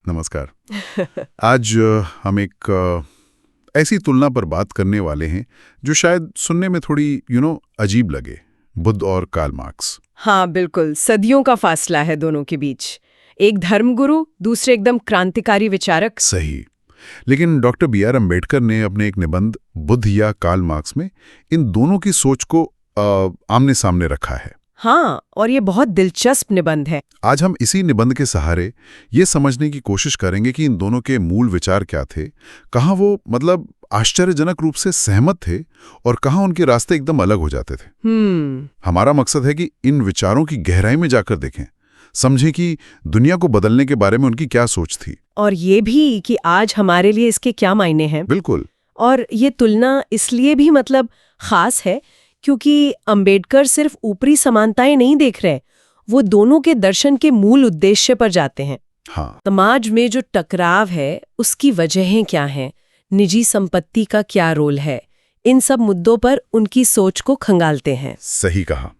नमस्कार। आज हम एक ऐसी तुलना पर बात करने वाले हैं जो शायद सुनने में थोड़ी अजीब लगे, बुद्ध और कार्ल मार्क्स। हाँ बिल्कुल, सदियों का फासला है दोनों के बीच। एक धर्मगुरु, दूसरे एकदम क्रांतिकारी विचारक। सही। लेकिन डॉक्टर B.R. अम्बेडकर ने अपने एक निबंध बुद्ध या कार्ल मार्क्स में इन दोनों की सोच को आमने सामने रखा है। हाँ, और ये बहुत दिलचस्प निबंध है। आज हम इसी निबंध के सहारे ये समझने की कोशिश करेंगे कि इन दोनों के मूल विचार क्या थे, कहाँ वो आश्चर्यजनक रूप से सहमत थे और कहाँ उनके रास्ते एकदम अलग हो जाते थे। हमारा मकसद है कि इन विचारों की गहराई में जाकर देखें, समझें कि दुनिया को बदलने के बारे में उनकी क्या सोच थी, और ये भी कि आज हमारे लिए इसके क्या मायने हैं। बिल्कुल। और ये तुलना इसलिए भी खास है क्योंकि अंबेडकर सिर्फ ऊपरी समानताएं नहीं देख रहे, वो दोनों के दर्शन के मूल उद्देश्य पर जाते हैं। हाँ। समाज में जो टकराव है उसकी वजहें क्या हैं, निजी संपत्ति का क्या रोल है, इन सब मुद्दों पर उनकी सोच को खंगालते हैं। सही कहा।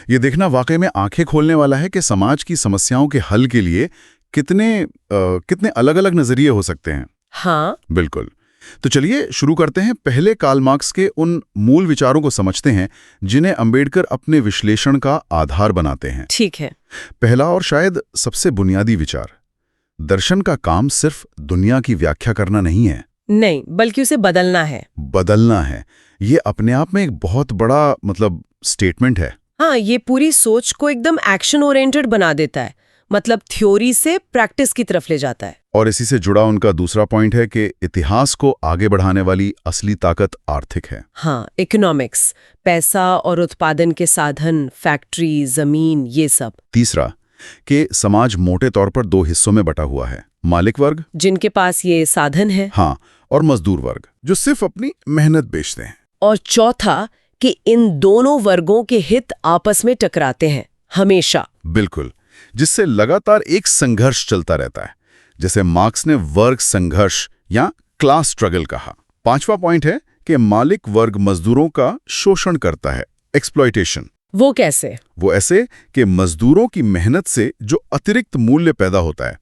ये देखना वाकई में आंखें खोलने वाला है कि समाज की समस्याओं के हल के लिए कितने अलग-अलग नजरिए हो सकते हैं। हाँ बिल्कुल। तो चलिए शुरू करते हैं। पहले कार्ल मार्क्स के उन मूल विचारों को समझते हैं जिन्हें अंबेडकर अपने विश्लेषण का आधार बनाते हैं। ठीक है। पहला और शायद सबसे बुनियादी विचार, दर्शन का काम सिर्फ दुनिया की व्याख्या करना नहीं है। नहीं, बल्कि उसे बदलना है। बदलना है। ये अपने आप में एक बहुत बड़ा स्टेटमेंट है। हाँ, ये पूरी सोच को एकदम एक्शन ओरिएंटेड बना देता है, थ्योरी से प्रैक्टिस की तरफ ले जाता है। और इसी से जुड़ा उनका दूसरा पॉइंट है कि इतिहास को आगे बढ़ाने वाली असली ताकत आर्थिक है। हाँ, इकोनॉमिक्स, पैसा और उत्पादन के साधन, फैक्ट्री, जमीन, ये सब। तीसरा कि समाज मोटे तौर पर दो हिस्सों में बटा हुआ है, मालिक वर्ग जिनके पास ये साधन है, हाँ, और मजदूर वर्ग जो सिर्फ अपनी मेहनत बेचते हैं। और चौथा कि इन दोनों वर्गों के हित आपस में टकराते हैं हमेशा। बिल्कुल, जिससे लगातार एक संघर्ष चलता रहता है, जैसे मार्क्स ने वर्ग संघर्ष या क्लास स्ट्रगल कहा। पांचवा पॉइंट है कि मालिक वर्ग मजदूरों का शोषण करता है, एक्सप्लॉयटेशन। वो कैसे? वो ऐसे कि मजदूरों की मेहनत से जो अतिरिक्त मूल्य पैदा होता है,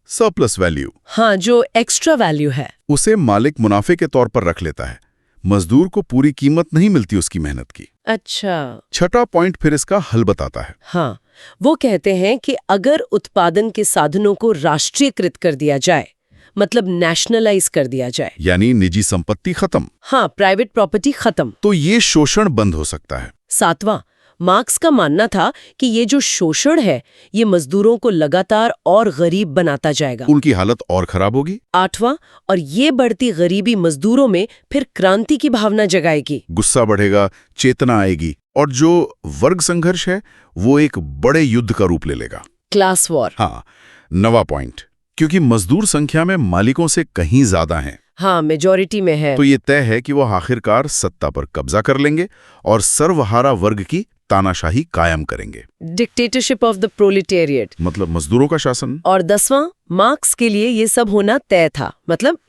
सरप्लस वैल्यू, हाँ, जो एक्स्ट्रा वैल्यू है, उसे मालिक मुनाफे के तौर पर रख लेता है। मजदूर को पूरी कीमत नहीं मिलती उसकी मेहनत की। अच्छा। छठा पॉइंट फिर इसका हल बताता है। हाँ, वो कहते हैं कि अगर उत्पादन के साधनों को राष्ट्रीयकृत कर दिया जाए, नेशनलाइज कर दिया जाए, यानी निजी संपत्ति खत्म, हाँ, प्राइवेट प्रॉपर्टी खत्म, तो ये शोषण बंद हो सकता है। सातवां, मार्क्स का मानना था कि ये जो शोषण है ये मजदूरों को लगातार और गरीब बनाता जाएगा, उनकी हालत और खराब होगी। आठवां, और ये बढ़ती गरीबी मजदूरों में फिर क्रांति की भावना जगाएगी, गुस्सा बढ़ेगा, चेतना आएगी, और जो वर्ग संघर्ष है वो एक बड़े युद्ध का रूप ले लेगा, क्लास वॉर। हाँ। नवा पॉइंट, क्योंकि मजदूर संख्या में मालिकों से कहीं ज्यादा हैं, हाँ, मेजॉरिटी में है, तो ये तय है कि वो आखिरकार सत्ता पर कब्जा कर लेंगे और सर्वहारा वर्ग की तानाशाही कायम करेंगे। डिक्टेटरशिप ऑफ द प्रोलेटेरिएट, मजदूरों का शासन। और 10वां, मार्क्स के लिए ये सब होना तय था,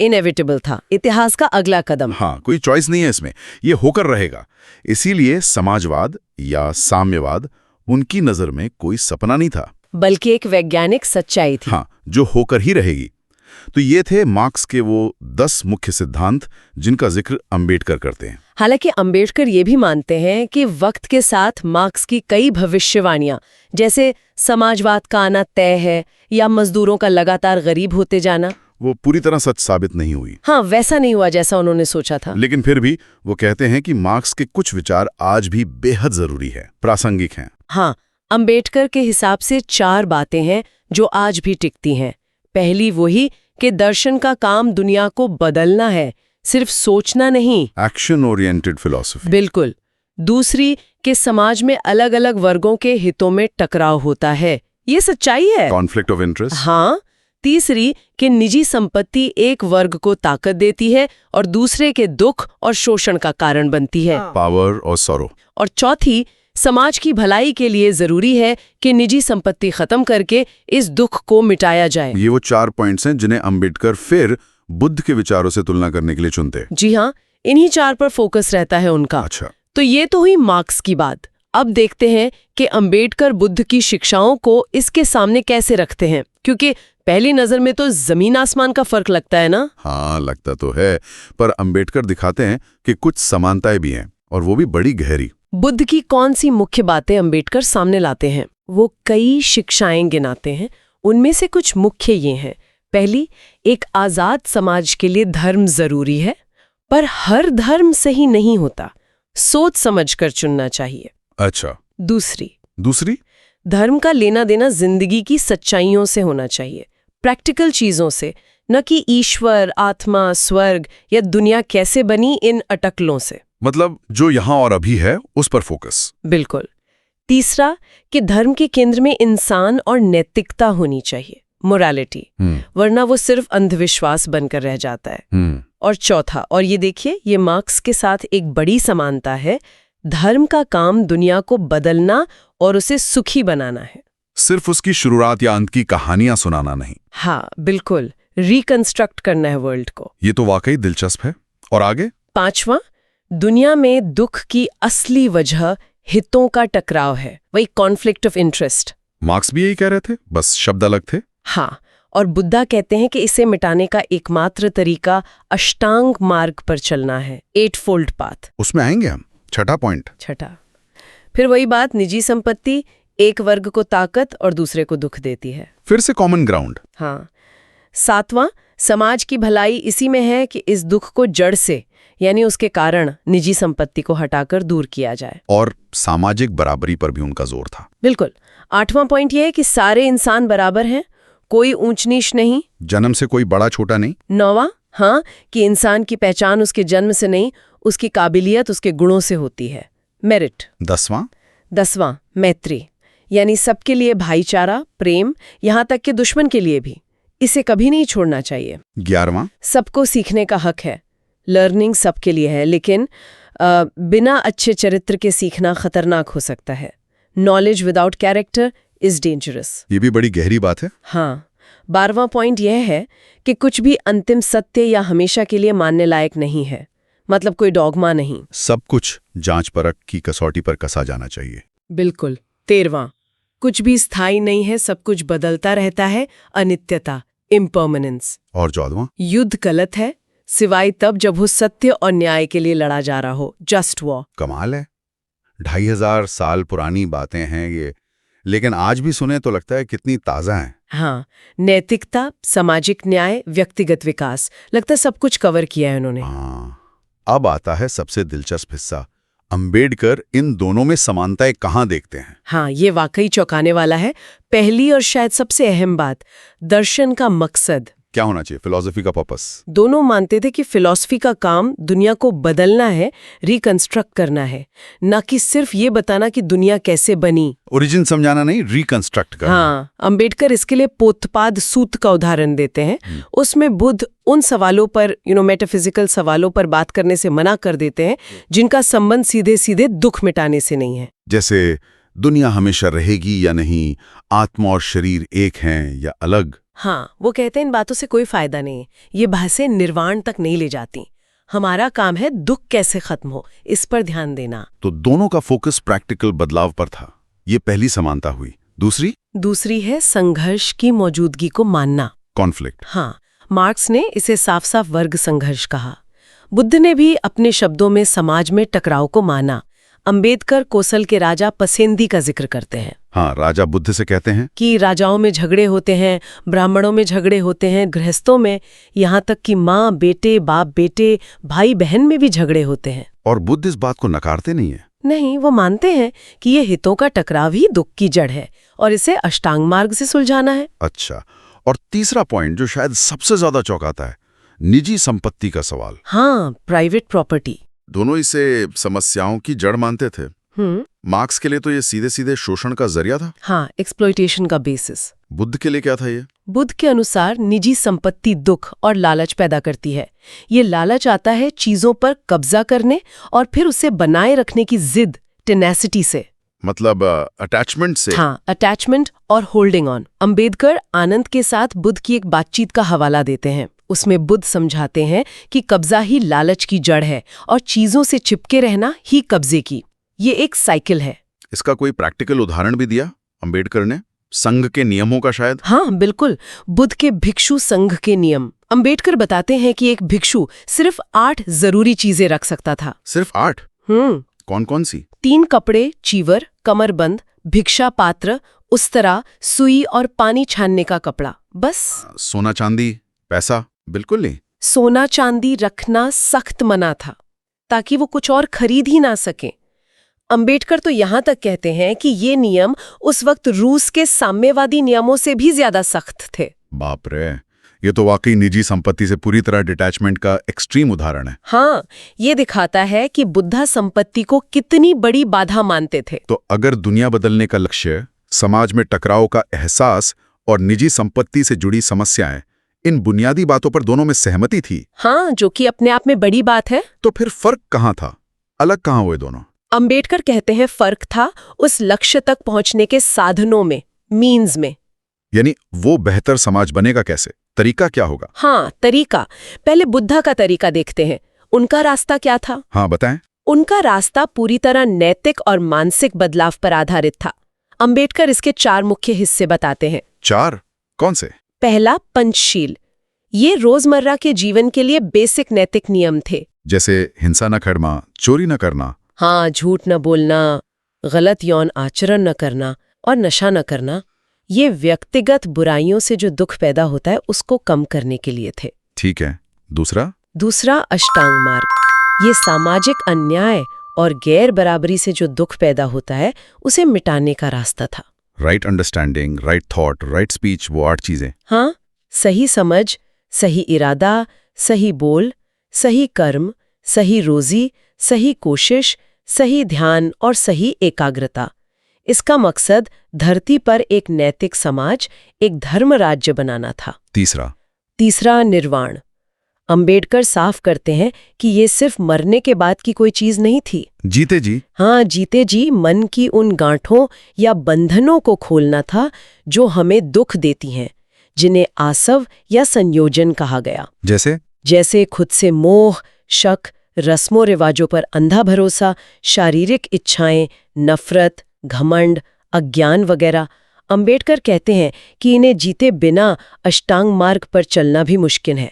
इनएविटेबल था, इतिहास का अगला कदम। हाँ, कोई चॉइस नहीं है इसमें, ये होकर रहेगा। इसीलिए समाजवाद या साम्यवाद उनकी नजर में कोई सपना नहीं था, बल्कि एक वैज्ञानिक सच्चाई थी, हाँ, जो होकर ही रहेगी। तो ये थे मार्क्स के वो 10 मुख्य सिद्धांत जिनका जिक्र अंबेडकर करते हैं। हालांकि अंबेडकर ये भी मानते हैं कि वक्त के साथ मार्क्स की कई भविष्यवाणियां, जैसे समाजवाद का आना तय है या मजदूरों का लगातार गरीब होते जाना, वो पूरी तरह सच साबित नहीं हुई। हाँ, वैसा नहीं हुआ जैसा उन्होंने सोचा था। लेकिन फिर भी वो कहते हैं कि मार्क्स के कुछ विचार आज भी बेहद जरूरी है, प्रासंगिक हैं। हाँ, अंबेडकर के हिसाब से 4 बातें हैं जो आज भी टिकती हैं। पहली वही कि दर्शन का काम दुनिया को बदलना है, सिर्फ सोचना नहीं, एक्शन ओरिएंटेड फिलॉसफी। बिल्कुल। दूसरी कि समाज में अलग अलग वर्गों के हितों में टकराव होता है, ये सच्चाई है, कॉन्फ्लिक्ट ऑफ इंटरेस्ट। हाँ। तीसरी कि निजी संपत्ति एक वर्ग को ताकत देती है और दूसरे के दुख और शोषण का कारण बनती है, पावर और सॉरो। और चौथी, समाज की भलाई के लिए जरूरी है कि निजी संपत्ति खत्म करके इस दुख को मिटाया जाए। ये वो 4 पॉइंट्स हैं जिन्हें अंबेडकर फिर बुद्ध के विचारों से तुलना करने के लिए चुनते। जी हाँ, इन्हीं 4 पर फोकस रहता है उनका। अच्छा, तो ये तो हुई मार्क्स की बात। अब देखते हैं कि अंबेडकर बुद्ध की शिक्षाओं को इसके सामने कैसे रखते हैं, क्योंकि पहली नजर में तो जमीन आसमान का फर्क लगता है ना। हाँ, लगता तो है, पर अंबेडकर दिखाते हैं कि कुछ समानताएं भी हैं, और वो भी बड़ी गहरी। बुद्ध की कौन सी मुख्य बातें अंबेडकर सामने लाते हैं? वो कई शिक्षाएं गिनाते हैं। उनमें से कुछ मुख्य ये हैं। पहली, एक आजाद समाज के लिए धर्म जरूरी है, पर हर धर्म सही नहीं होता, सोच समझकर चुनना चाहिए। अच्छा। दूसरी, धर्म का लेना देना जिंदगी की सच्चाइयों से होना चाहिए, प्रैक्टिकल चीजों से, न कि ईश्वर, आत्मा, स्वर्ग या दुनिया कैसे बनी इन अटकलों से। मतलब जो यहाँ और अभी है उस पर फोकस। बिल्कुल। तीसरा, कि धर्म के केंद्र में इंसान और नैतिकता होनी चाहिए, मोरालिटी, वरना वो सिर्फ अंधविश्वास बनकर रह जाता है। और चौथा, और ये देखिए, ये मार्क्स के साथ एक बड़ी समानता है, धर्म का काम दुनिया को बदलना और उसे सुखी बनाना है, सिर्फ उसकी शुरुआत या अंत की कहानियां सुनाना नहीं। हाँ बिल्कुल, रिकंस्ट्रक्ट करना है वर्ल्ड को। ये तो वाकई दिलचस्प है। और आगे? पांचवा, दुनिया में दुख की असली वजह हितों का टकराव है, वही कॉन्फ्लिक्ट ऑफ इंटरेस्ट। मार्क्स भी यही कह रहे थे, बस शब्द अलग थे। हाँ, और बुद्धा कहते हैं कि इसे मिटाने का एकमात्र तरीका अष्टांग मार्ग पर चलना है, 8-fold पाथ। उसमें आएंगे हम। छठा पॉइंट। फिर वही बात, निजी संपत्ति एक वर्ग को ताकत और दूसरे को दुख देती है। फिर से कॉमन ग्राउंड। हाँ। सातवां, समाज की भलाई इसी में है कि इस दुख को जड़ से, यानी उसके कारण, निजी संपत्ति को हटाकर दूर किया जाए। और सामाजिक बराबरी पर भी उनका जोर था। बिल्कुल। आठवां पॉइंट यह है कि सारे इंसान बराबर हैं, कोई ऊंच नीच नहीं, जन्म से कोई बड़ा छोटा नहीं। नौवां, हाँ, कि इंसान की पहचान उसके जन्म से नहीं, उसकी काबिलियत उसके गुणों से होती है, मेरिट। दसवां, मैत्री, यानी सबके लिए भाईचारा, प्रेम, यहाँ तक कि दुश्मन के लिए भी, इसे कभी नहीं छोड़ना चाहिए। 11वां, सबको सीखने का हक है, लर्निंग सबके लिए है, लेकिन बिना अच्छे चरित्र के सीखना खतरनाक हो सकता है। Knowledge without character is dangerous. ये भी बड़ी गहरी बात है। हाँ। 12वां पॉइंट यह है कि कुछ भी अंतिम सत्य या हमेशा के लिए मानने लायक नहीं है, मतलब कोई डॉगमा नहीं। सब कुछ जांच परख की कसौटी पर कसा जाना चाहिए। बिल्कुल। 13वां, कुछ भी स्थायी नहीं है, सब कुछ बदलता रहता है, अनित्यता, इम्पर्मनेंस। और 14वां, युद्ध गलत है सिवाय तब जब वो सत्य और न्याय के लिए लड़ा जा रहा हो, जस्ट वॉर। कमाल है। 2500 साल पुरानी बातें हैं ये, लेकिन आज भी सुने तो लगता है कितनी ताजा हैं। हाँ, नैतिकता, सामाजिक न्याय, व्यक्तिगत विकास, लगता है सब कुछ कवर किया है उन्होंने। हाँ। अब आता है सबसे दिलचस्प हिस्सा, अंबेडकर इन दोनों में समानताएं कहाँ देखते हैं। हाँ, ये वाकई चौंकाने वाला है। पहली और शायद सबसे अहम बात, दर्शन का मकसद क्या होना चाहिए, फिलॉसफी का पर्पस। दोनों मानते थे कि फिलॉसफी का काम दुनिया को बदलना है, रिकंस्ट्रक्ट करना है, ना कि सिर्फ ये बताना कि दुनिया कैसे बनी। ओरिजिन समझाना नहीं, रिकंस्ट्रक्ट करना। हाँ, अंबेडकर इसके लिए पोथपाद सूत का उदाहरण देते हैं। उसमें बुद्ध उन सवालों पर, मेटाफिजिकल सवालों पर बात करने से मना कर देते हैं जिनका संबंध सीधे सीधे दुख मिटाने से नहीं है। जैसे दुनिया हमेशा रहेगी या नहीं, आत्मा और शरीर एक हैं या अलग। हाँ, वो कहते हैं इन बातों से कोई फायदा नहीं है, ये बहसें निर्वाण तक नहीं ले जाती। हमारा काम है दुख कैसे खत्म हो, इस पर ध्यान देना। तो दोनों का फोकस प्रैक्टिकल बदलाव पर था। ये पहली समानता हुई। दूसरी है संघर्ष की मौजूदगी को मानना, कॉन्फ्लिक्ट। हाँ, मार्क्स ने इसे साफ साफ वर्ग संघर्ष कहा। बुद्ध ने भी अपने शब्दों में समाज में टकराव को माना। अंबेडकर कोसल के राजा पसेंदी का जिक्र करते हैं। हाँ, राजा बुद्ध से कहते हैं कि राजाओं में झगड़े होते हैं, ब्राह्मणों में झगड़े होते हैं, गृहस्थों में, यहाँ तक कि माँ बेटे, बाप बेटे, भाई बहन में भी झगड़े होते हैं। और बुद्ध इस बात को नकारते नहीं है। नहीं, वो मानते हैं कि ये हितों का टकराव ही दुख की जड़ है और इसे अष्टांग मार्ग से सुलझाना है। अच्छा, और तीसरा पॉइंट जो शायद सबसे ज्यादा चौंकाता है, निजी संपत्ति का सवाल। हाँ, प्राइवेट प्रॉपर्टी। दोनों इसे समस्याओं की जड़ मानते थे। मार्क्स के लिए तो ये सीधे सीधे शोषण का जरिया था। हाँ, एक्सप्लॉयटेशन का बेसिस। बुद्ध के लिए क्या था ये? बुद्ध के अनुसार निजी संपत्ति दुख और लालच पैदा करती है। ये लालच आता है चीजों पर कब्जा करने और फिर उसे बनाए रखने की जिद, टेनेसिटी से। मतलब अटैचमेंट से। हाँ, अटैचमेंट और होल्डिंग ऑन। अंबेडकर आनंद के साथ बुद्ध की एक बातचीत का हवाला देते हैं। उसमें बुद्ध समझाते हैं कि कब्जा ही लालच की जड़ है और चीजों से चिपके रहना ही कब्जे की। ये एक साइकिल है। इसका कोई प्रैक्टिकल उदाहरण भी दिया अंबेडकर ने? संघ के नियमों का शायद। हाँ बिल्कुल, बुद्ध के भिक्षु संघ के नियम। अंबेडकर बताते हैं कि एक भिक्षु सिर्फ 8 जरूरी चीजें रख सकता था। सिर्फ 8? कौन कौन सी? 3 कपड़े, चीवर, कमरबंद, भिक्षा पात्र, उस्तरा, सुई और पानी छानने का कपड़ा, बस। सोना चांदी पैसा बिल्कुल नहीं? सोना चांदी रखना सख्त मना था, ताकि वो कुछ और खरीद ही ना सके। अंबेडकर तो यहां तक कहते हैं कि ये नियम उस वक्त रूस के साम्यवादी नियमों से भी ज्यादा सख्त थे। बाप रे, ये तो वाकई निजी संपत्ति से पूरी तरह डिटैचमेंट का एक्सट्रीम उदाहरण है। हाँ, ये दिखाता है कि बुद्धा संपत्ति को कितनी बड़ी बाधा मानते थे। तो अगर दुनिया बदलने का लक्ष्य समाज में टकराव का एहसास और निजी संपत्ति से जुड़ी समस्याएं, इन बुनियादी बातों पर दोनों में सहमति थी। हाँ, जो कि अपने आप में बड़ी बात है। तो फिर फर्क कहाँ था? अलग कहाँ हुए दोनों? अंबेडकर कहते हैं फर्क था उस लक्ष्य तक पहुंचने के साधनों में, मीन्स में। यानी वो बेहतर समाज बनेगा कैसे? तरीका क्या होगा? हाँ, तरीका। पहले बुद्धा का तरीका देखते हैं। उनका रास्ता क्या था? हाँ बताएं। उनका रास्ता पूरी तरह नैतिक और मानसिक बदलाव पर आधारित था। अंबेडकर इसके 4 मुख्य हिस्से बताते हैं। 4? कौन से? पहला, पंचशील। ये रोजमर्रा के जीवन के लिए बेसिक नैतिक नियम थे। जैसे हिंसा न करना, चोरी न करना। हाँ, झूठ न बोलना, गलत यौन आचरण न करना और नशा न करना। ये व्यक्तिगत बुराइयों से जो दुख पैदा होता है उसको कम करने के लिए थे। ठीक है। दूसरा? दूसरा, अष्टांग मार्ग। ये सामाजिक अन्याय और गैर बराबरी से जो दुख पैदा होता है उसे मिटाने का रास्ता था। Right understanding, right thought, right speech, वो 8 चीजें। हाँ, सही समझ, सही इरादा, सही बोल, सही कर्म, सही रोजी, सही कोशिश, सही ध्यान और सही एकाग्रता। इसका मकसद धरती पर एक नैतिक समाज, एक धर्म राज्य बनाना था। तीसरा, निर्वाण। अंबेडकर साफ करते हैं कि ये सिर्फ मरने के बाद की कोई चीज नहीं थी। जीते जी? हाँ, जीते जी मन की उन गांठों या बंधनों को खोलना था जो हमें दुख देती हैं, जिन्हें आसव या संयोजन कहा गया। जैसे खुद से मोह, शक, रस्मों रिवाजों पर अंधा भरोसा, शारीरिक इच्छाएं, नफरत, घमंड, अज्ञान वगैरह। अंबेडकर कहते हैं कि इन्हें जीते बिना अष्टांग मार्ग पर चलना भी मुश्किल है।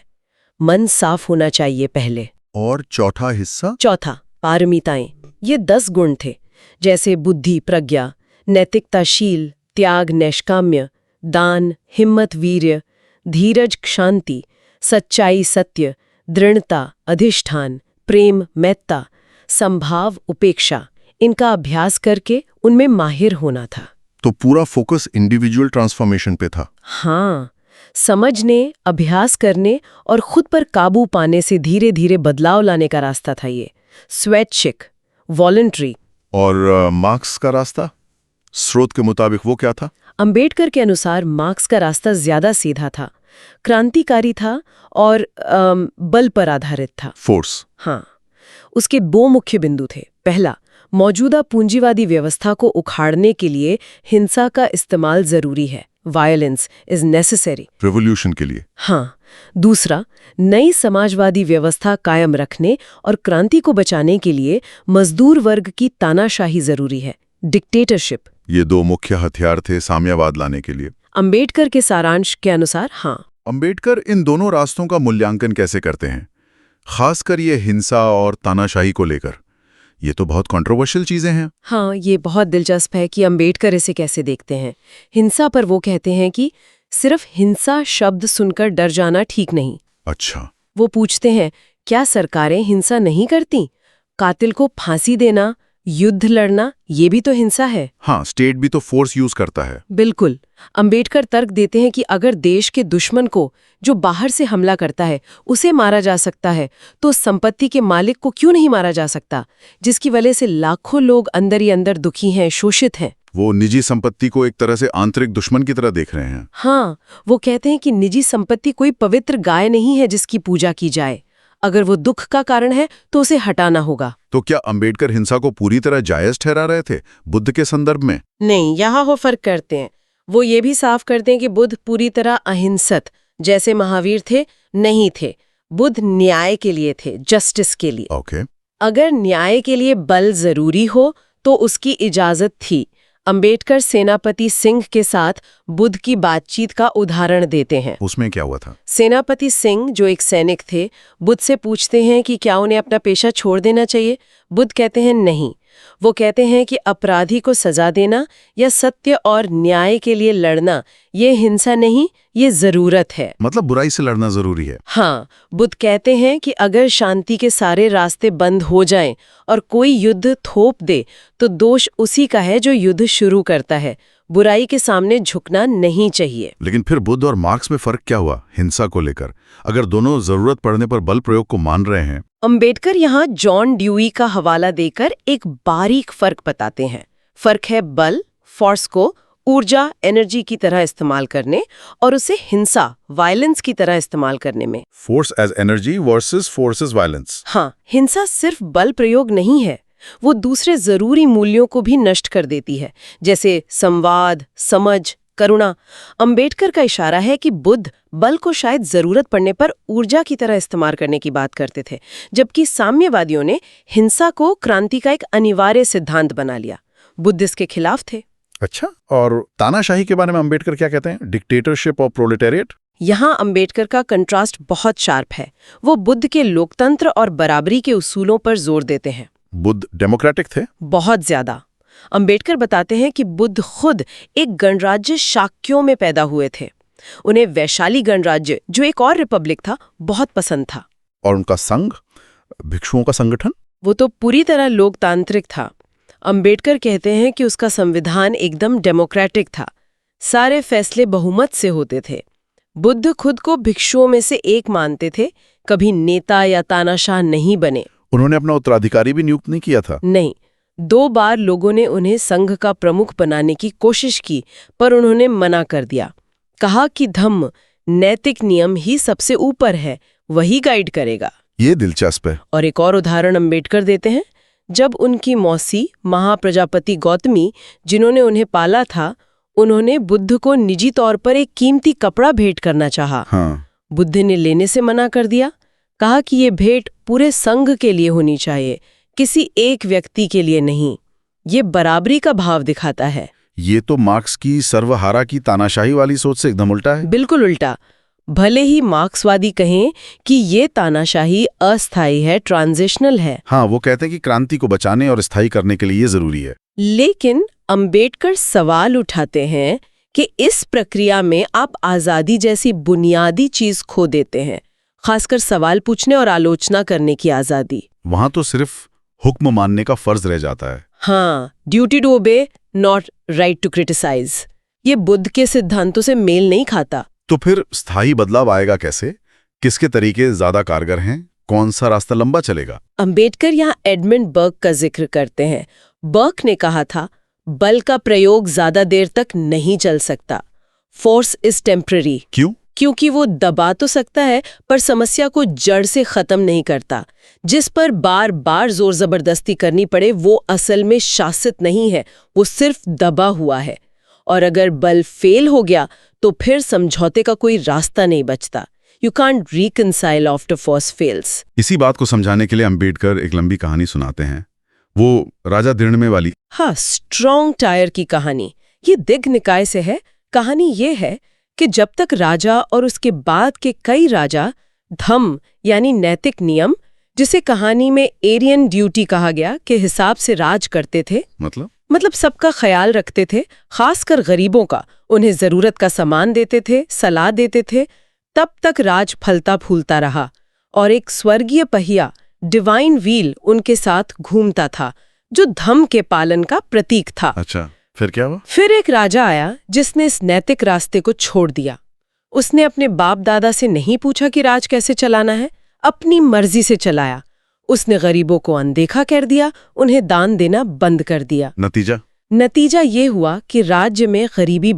मन साफ होना चाहिए पहले। और चौथा हिस्सा? चौथा, पारमिताएं। ये 10 गुण थे, जैसे बुद्धि, प्रज्ञा, नैतिकताशील, त्याग, नैष्काम्य, दान, हिम्मत, वीर्य, धीरज, शांति, सच्चाई, सत्य, दृढ़ता, अधिष्ठान, प्रेम, मैत्ता, संभाव, उपेक्षा। इनका अभ्यास करके उनमें माहिर होना था। तो पूरा फोकस इंडिविजुअल ट्रांसफॉर्मेशन पे था। हाँ, समझने, अभ्यास करने और खुद पर काबू पाने से धीरे धीरे बदलाव लाने का रास्ता था ये। स्वैच्छिक, वॉलंटरी। और मार्क्स का रास्ता? स्रोत के मुताबिक वो क्या था? अंबेडकर के अनुसार मार्क्स का रास्ता ज्यादा सीधा था, क्रांतिकारी था और बल पर आधारित था। फोर्स? हाँ। उसके 2 मुख्य बिंदु थे। पहला, मौजूदा पूंजीवादी व्यवस्था को उखाड़ने के लिए हिंसा का इस्तेमाल जरूरी है। Violence is necessary. रिवॉल्यूशन के लिए? हाँ। दूसरा, नई समाजवादी व्यवस्था कायम रखने और क्रांति को बचाने के लिए मजदूर वर्ग की तानाशाही जरूरी है, डिक्टेटरशिप। ये 2 मुख्य हथियार थे साम्यवाद लाने के लिए। अंबेडकर के सारांश के अनुसार हाँ। अंबेडकर इन दोनों रास्तों का मूल्यांकन कैसे करते हैं, खासकर ये हिंसा और तानाशाही को लेकर? ये तो बहुत कंट्रोवर्शियल चीजें हैं। हाँ, ये बहुत दिलचस्प है कि अंबेडकर इसे कैसे देखते हैं। हिंसा पर वो कहते हैं कि सिर्फ हिंसा शब्द सुनकर डर जाना ठीक नहीं। अच्छा। वो पूछते हैं, क्या सरकारें हिंसा नहीं करती? कातिल को फांसी देना, युद्ध लड़ना, ये भी तो हिंसा है। हाँ, स्टेट भी तो फोर्स यूज करता है। बिल्कुल। अंबेडकर तर्क देते हैं कि अगर देश के दुश्मन को, जो बाहर से हमला करता है, उसे मारा जा सकता है, तो संपत्ति के मालिक को क्यों नहीं मारा जा सकता, जिसकी वजह से लाखों लोग अंदर ही अंदर दुखी हैं, शोषित हैं। वो निजी संपत्ति को एक तरह से आंतरिक दुश्मन की तरह देख रहे हैं। हाँ, वो कहते हैं कि निजी संपत्ति कोई पवित्र गाय नहीं है जिसकी पूजा की जाए। अगर वो दुख का कारण है तो उसे हटाना होगा। तो क्या अंबेडकर हिंसा को पूरी तरह जायज ठहरा रहे थे बुद्ध के संदर्भ में? नहीं, यहाँ वो फर्क करते हैं। वो ये भी साफ करते हैं कि बुद्ध पूरी तरह अहिंसक, जैसे महावीर थे, नहीं थे। बुद्ध न्याय के लिए थे, जस्टिस के लिए। ओके। अगर न्याय के लिए बल जरूरी हो तो उसकी इजाजत थी। अंबेडकर सेनापति सिंह के साथ बुद्ध की बातचीत का उदाहरण देते हैं। उसमें क्या हुआ था? सेनापति सिंह, जो एक सैनिक थे, बुद्ध से पूछते हैं कि क्या उन्हें अपना पेशा छोड़ देना चाहिए। बुद्ध कहते हैं नहीं। वो कहते हैं कि अपराधी को सजा देना या सत्य और न्याय के लिए लड़ना ये हिंसा नहीं, ये जरूरत है। मतलब बुराई से लड़ना जरूरी है। हाँ, बुद्ध कहते हैं कि अगर शांति के सारे रास्ते बंद हो जाएं और कोई युद्ध थोप दे तो दोष उसी का है जो युद्ध शुरू करता है। बुराई के सामने झुकना नहीं चाहिए। लेकिन फिर बुद्ध और मार्क्स में फर्क क्या हुआ हिंसा को लेकर, अगर दोनों जरूरत पड़ने पर बल प्रयोग को मान रहे हैं? अंबेडकर यहाँ जॉन ड्यूई का हवाला देकर एक बारीक फर्क बताते हैं। फर्क है बल, फोर्स को ऊर्जा, एनर्जी की तरह इस्तेमाल करने और उसे हिंसा, वायलेंस की तरह इस्तेमाल करने में। Force as energy versus force as violence. हाँ, हिंसा सिर्फ बल प्रयोग नहीं है, वो दूसरे जरूरी मूल्यों को भी नष्ट कर देती है, जैसे संवाद, समझ, करुणा। अंबेडकर का इशारा है कि बुद्ध बल को शायद जरूरत पड़ने पर ऊर्जा की तरह इस्तेमाल करने की बात करते थे, जबकि साम्यवादियों ने हिंसा को क्रांति का एक अनिवार्य सिद्धांत बना लिया। बुद्ध इसके खिलाफ थे। अच्छा, और तानाशाही के बारे में अंबेडकर क्या कहते हैं? डिक्टेटरशिप और प्रोलेटेरिएट। यहाँ अंबेडकर का कंट्रास्ट बहुत शार्प है। वो बुद्ध के लोकतंत्र और बराबरी के उसूलों पर जोर देते हैं। बुद्ध डेमोक्रेटिक थे? बहुत ज्यादा। अंबेडकर बताते हैं कि बुद्ध खुद एक गणराज्य शाक्यों में पैदा हुए थे। उन्हें वैशाली गणराज्य, जो एक और रिपब्लिक था, बहुत पसंद था। और उनका संघ, भिक्षुओं का संगठन? वो तो पूरी तरह लोकतांत्रिक था। अंबेडकर कहते हैं कि उसका संविधान एकदम डेमोक्रेटिक था। सारे फैसले बहुमत से होते थे। बुद्ध खुद को भिक्षुओं में से एक मानते थे, कभी नेता या तानाशाह नहीं बने। उन्होंने अपना उत्तराधिकारी भी नियुक्त नहीं किया था? नहीं। 2 बार लोगों ने उन्हें संघ का प्रमुख बनाने की कोशिश की, पर उन्होंने मना कर दिया। कहा कि धम्म, नैतिक नियम ही सबसे ऊपर है, वही गाइड करेगा। ये दिलचस्प है। और एक और उदाहरण अंबेडकर देते हैं। जब उनकी मौसी महाप्रजापति गौतमी, जिन्होंने उन्हें पाला था, उन्होंने बुद्ध को निजी तौर पर एक कीमती कपड़ा भेंट करना चाहा। हाँ। बुद्ध ने लेने से मना कर दिया। कहा कि ये भेंट पूरे संघ के लिए होनी चाहिए, किसी एक व्यक्ति के लिए नहीं। ये बराबरी का भाव दिखाता है। ये तो मार्क्स की सर्वहारा की तानाशाही वाली सोच से एकदम उल्टा है। बिल्कुल उल्टा। भले ही मार्क्सवादी कहें कि ये तानाशाही अस्थायी है, ट्रांजिशनल है। हाँ, वो कहते हैं कि क्रांति को बचाने और स्थायी करने के लिए ये जरूरी है। लेकिन अंबेडकर सवाल उठाते हैं कि इस प्रक्रिया में आप आजादी जैसी बुनियादी चीज खो देते हैं, खासकर सवाल पूछने और आलोचना करने की आजादी। वहां तो सिर्फ हुक्म मानने का फर्ज रह जाता है। हाँ, duty to obey, not right to criticise. ये बुद्ध के सिद्धांतों से मेल नहीं खाता। तो फिर स्थायी बदलाव आएगा कैसे? किसके तरीके ज्यादा कारगर हैं? कौन सा रास्ता लंबा चलेगा? अंबेडकर यहाँ एडमंड बर्क का जिक्र करते हैं। बर्क ने कहा था, बल का प्रयोग ज्यादा देर तक नहीं चल सकता। Force is temporary. क्यों? क्योंकि वो दबा तो सकता है, पर समस्या को जड़ से खत्म नहीं करता। जिस पर बार बार जोर जबरदस्ती करनी पड़े, वो असल में शासित नहीं है, वो सिर्फ दबा हुआ है। और अगर बल फेल हो गया तो फिर समझौते का कोई रास्ता नहीं बचता। You can't reconcile after force fails। इसी बात को समझाने के लिए अंबेडकर एक लंबी कहानी सुनाते हैं, वो राजा दिण्मे वाली। हाँ, स्ट्रॉन्ग टायर की कहानी। ये दिग्ग निकाय से है। कहानी ये है कि जब तक राजा और उसके बाद के कई राजा धम्म यानी नैतिक नियम, जिसे कहानी में एरियन ड्यूटी कहा गया, के हिसाब से राज करते थे। मतलब सबका ख्याल रखते थे, खासकर गरीबों का। उन्हें जरूरत का सामान देते थे, सलाह देते थे। तब तक राज फलता फूलता रहा और एक स्वर्गीय पहिया, डिवाइन व्हील, उनके साथ घूमता था, जो धम्म के पालन का प्रतीक था। अच्छा, फिर क्या हुआ? फिर एक राजा आया जिसने इस नैतिक रास्ते को छोड़ दिया। उसने अपने बाप दादा से नहीं पूछा कि राज कैसे चलाना है, अपनी मर्जी से चलाया। उसने गरीबों को अनदेखा कर दिया, उन्हें दान देना बंद कर दिया। नतीजा ये हुआ कि राज्य में गरीबी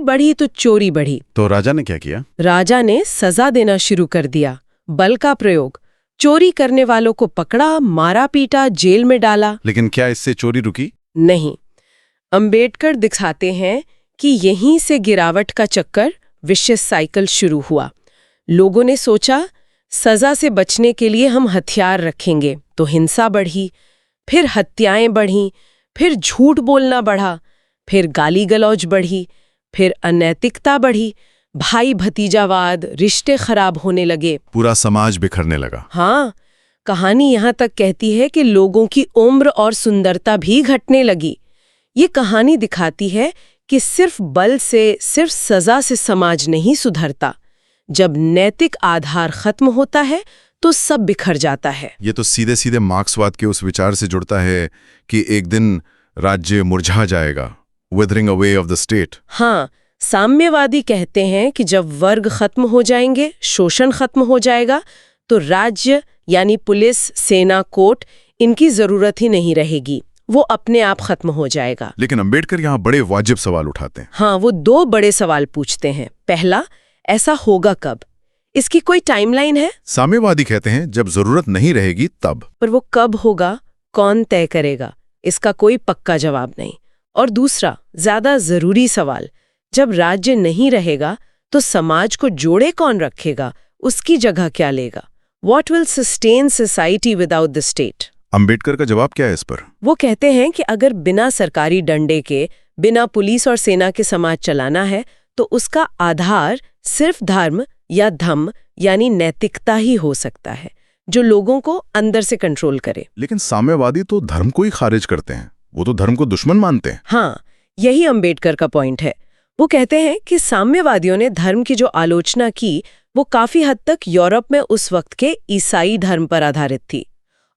बढ़ी तो चोरी बढ़ी। तो राजा ने क्या किया? राजा ने सजा देना शुरू कर दिया, बल का प्रयोग। चोरी करने वालों को पकड़ा, मारा पीटा, जेल में डाला। लेकिन क्या इससे चोरी रुकी? नहीं। अंबेडकर दिखाते हैं कि यहीं से गिरावट का चक्कर, विशेष साइकिल शुरू हुआ। लोगों ने सोचा, सजा से बचने के लिए हम हथियार रखेंगे, तो हिंसा बढ़ी, फिर हत्याएं बढ़ीं, फिर झूठ बोलना बढ़ा, फिर गाली गलौज बढ़ी, फिर अनैतिकता बढ़ी, भाई भतीजावाद, रिश्ते खराब होने लगे। पूरा समाज बिखरने लगा। हाँ, कहानी यहाँ तक कहती है कि लोगों की उम्र और सुंदरता भी घटने लगी। ये कहानी दिखाती है कि सिर्फ बल से, सिर्फ सजा से समाज नहीं सुधरता। जब नैतिक आधार खत्म होता है तो सब बिखर जाता है। ये तो सीधे सीधे मार्क्सवाद के उस विचार से जुड़ता है कि एक दिन राज्य मुरझा जाएगा, withering away of the state। हाँ, साम्यवादी कहते हैं कि जब वर्ग खत्म हो जाएंगे, शोषण खत्म हो जाएगा, तो राज्य यानी पुलिस, सेना, कोर्ट, इनकी जरूरत ही नहीं रहेगी, वो अपने आप खत्म हो जाएगा। लेकिन अंबेडकर यहाँ बड़े वाजिब सवाल उठाते हैं। हाँ, वो 2 बड़े सवाल पूछते हैं। पहला, ऐसा होगा कब? इसकी कोई टाइमलाइन है? साम्यवादी कहते हैं जब जरूरत नहीं रहेगी तब। पर वो कब होगा, कौन तय करेगा? इसका कोई पक्का जवाब नहीं। और दूसरा, ज्यादा जरूरी सवाल, जब राज्य नहीं रहेगा तो समाज को जोड़े कौन रखेगा, उसकी जगह क्या लेगा? What will sustain society without the state? Ambedkar का जवाब क्या है इस पर? वो कहते हैं कि अगर बिना सरकारी डंडे के, बिना पुलिस और सेना के समाज चलाना है तो उसका आधार सिर्फ धर्म या धम्म यानी नैतिकता ही हो सकता है, जो लोगों को अंदर से कंट्रोल करे। लेकिन साम्यवादी तो धर्म को ही खारिज करते हैं, वो तो धर्म को दुश्मन मानते हैं। हाँ, यही अंबेडकर का पॉइंट है। वो कहते हैं कि साम्यवादियों ने धर्म की जो आलोचना की वो काफी हद तक यूरोप में उस वक्त के ईसाई धर्म पर आधारित थी,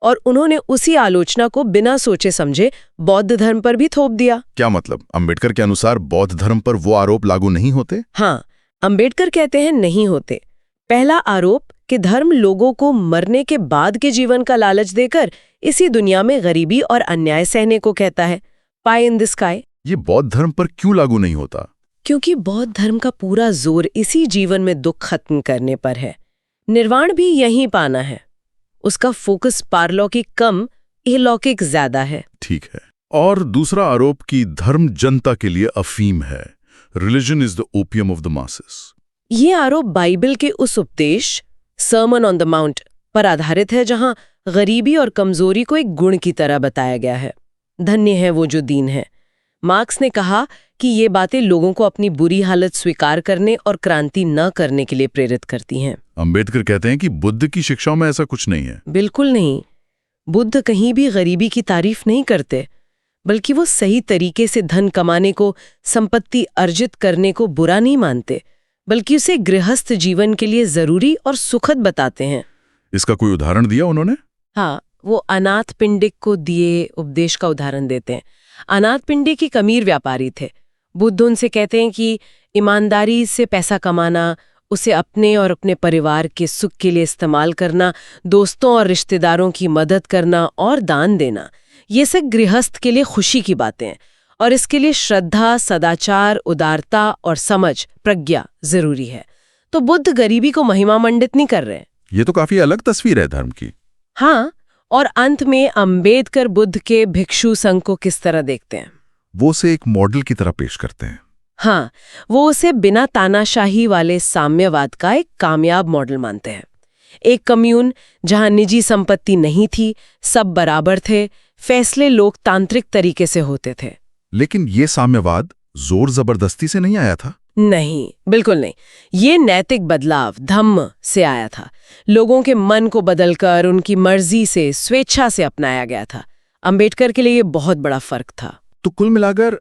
और उन्होंने उसी आलोचना को बिना सोचे समझे बौद्ध धर्म पर भी थोप दिया। क्या मतलब? अंबेडकर के अनुसार बौद्ध धर्म पर वो आरोप लागू नहीं होते? हाँ, अंबेडकर कहते हैं नहीं होते। पहला आरोप कि धर्म लोगों को मरने के बाद के जीवन का लालच देकर इसी दुनिया में गरीबी और अन्याय सहने को कहता है, पाई इन द स्काई। ये बौद्ध धर्म पर क्यों लागू नहीं होता? क्योंकि बौद्ध धर्म का पूरा जोर इसी जीवन में दुख खत्म करने पर है। निर्वाण भी यहीं पाना है। उसका फोकस पारलौकिक कम, इहलौकिक ज्यादा है। ठीक है। और दूसरा आरोप कि धर्म जनता के लिए अफीम है, religion is the opium of the masses. ये आरोप बाइबल के उस उपदेश सर्मन ऑन द माउंट पर आधारित है जहां गरीबी और कमजोरी को एक गुण की तरह बताया गया है। धन्य है वो जो दीन है। मार्क्स ने कहा कि ये बातें लोगों को अपनी बुरी हालत स्वीकार करने और क्रांति न करने के लिए प्रेरित करती हैं। अंबेडकर कहते हैं कि बुद्ध की शिक्षाओं में ऐसा कुछ नहीं है। बिल्कुल नहीं। बुद्ध कहीं भी गरीबी की तारीफ नहीं करते, बल्कि वो सही तरीके से धन कमाने को, संपत्ति अर्जित करने को बुरा नहीं मानते, बल्कि उसे गृहस्थ जीवन के लिए जरूरी और सुखद बताते हैं। इसका कोई उदाहरण दिया उन्होंने? हाँ, वो अनाथ पिंडिक को दिए उपदेश का उदाहरण देते हैं। अनाथ पिंडिक एक अमीर व्यापारी थे। बुद्ध उनसे कहते हैं कि ईमानदारी से पैसा कमाना, उसे अपने और अपने परिवार के सुख के लिए इस्तेमाल करना, दोस्तों और रिश्तेदारों की मदद करना और दान देना, ये सब गृहस्थ के लिए खुशी की बातें हैं, और इसके लिए श्रद्धा, सदाचार, उदारता और समझ, प्रज्ञा जरूरी है। तो बुद्ध गरीबी को महिमा मंडित नहीं कर रहे। ये तो काफी अलग तस्वीर है धर्म की। हाँ, और अंत में अंबेडकर बुद्ध के भिक्षु संघ को किस तरह देखते हैं? वो उसे एक मॉडल की तरह पेश करते हैं। हाँ, वो उसे बिना तानाशाही वाले साम्यवाद का एक कामयाब मॉडल मानते हैं। एक कम्यून जहां निजी संपत्ति नहीं थी, सब बराबर थे, फैसले लोकतांत्रिक तरीके से होते थे। लेकिन ये साम्यवाद जोर जबरदस्ती से नहीं आया था। नहीं, बिल्कुल नहीं। ये नैतिक बदलाव धम्म से आया था। लोगों के मन को बदलकर उनकी मर्जी से, स्वेच्छा से अपनाया गया था। अंबेडकर के लिए ये बहुत बड़ा फर्क था। तो कुल मिलाकर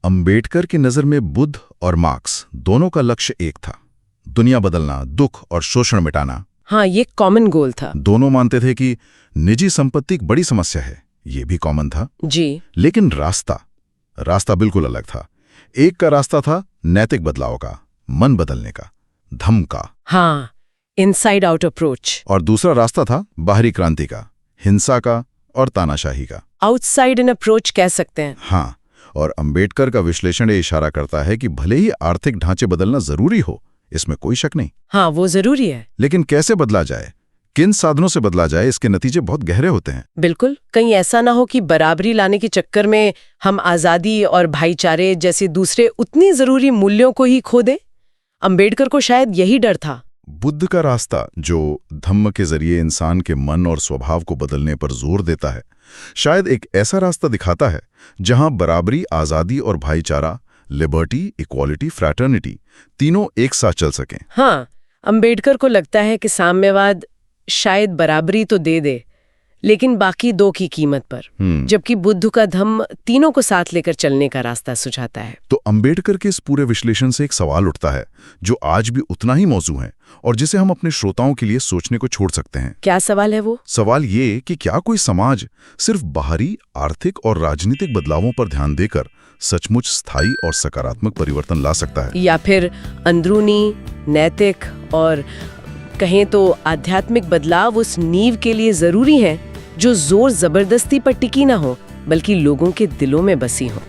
अंबेडकर की नजर में बुद्ध और मार्क्स दोनों का लक्ष्य एक था, दुनिया बदलना, दुख और शोषण मिटाना। हाँ, ये कॉमन गोल था। दोनों मानते थे कि निजी संपत्ति एक बड़ी समस्या है, ये भी कॉमन था जी। लेकिन रास्ता बिल्कुल अलग था। एक का रास्ता था नैतिक बदलाव का, मन बदलने का, धम्म का। हाँ, इनसाइड आउट अप्रोच। और दूसरा रास्ता था बाहरी क्रांति का, हिंसा का और तानाशाही का। आउटसाइड इन अप्रोच कह सकते हैं। हाँ, और अंबेडकर का विश्लेषण ये इशारा करता है कि भले ही आर्थिक ढांचे बदलना जरूरी हो, इसमें कोई शक नहीं। हाँ, वो जरूरी है। लेकिन कैसे बदला जाए, किन साधनों से बदला जाए, इसके नतीजे बहुत गहरे होते हैं। बिल्कुल, कहीं ऐसा ना हो कि बराबरी लाने के चक्कर में हम आजादी और भाईचारे जैसे दूसरे उतनी जरूरी मूल्यों को ही खो दें। अंबेडकर को शायद यही डर था। बुद्ध का रास्ता जो धम्म के जरिए इंसान के मन और स्वभाव को बदलने पर जोर देता है, शायद एक ऐसा रास्ता दिखाता है जहां बराबरी, आज़ादी और भाईचारा, लिबर्टी, इक्वालिटी, फ्रैटर्निटी तीनों एक साथ चल सकें। हाँ, अंबेडकर को लगता है कि साम्यवाद शायद बराबरी तो दे लेकिन बाकी दो की कीमत पर, जबकि बुद्ध का धम्म तीनों को साथ लेकर चलने का रास्ता सुझाता है। तो अंबेडकर के इस पूरे विश्लेषण से एक सवाल उठता है जो आज भी उतना ही मौजू है और जिसे हम अपने श्रोताओं के लिए सोचने को छोड़ सकते हैं। क्या सवाल है वो? सवाल ये कि क्या कोई समाज सिर्फ बाहरी आर्थिक और राजनीतिक बदलावों पर ध्यान देकर सचमुच स्थायी और सकारात्मक परिवर्तन ला सकता है, या फिर अंदरूनी, नैतिक और कहें तो आध्यात्मिक बदलाव उस नींव के लिए जरूरी है जो जोर जबरदस्ती पर टिकी ना हो बल्कि लोगों के दिलों में बसी हो।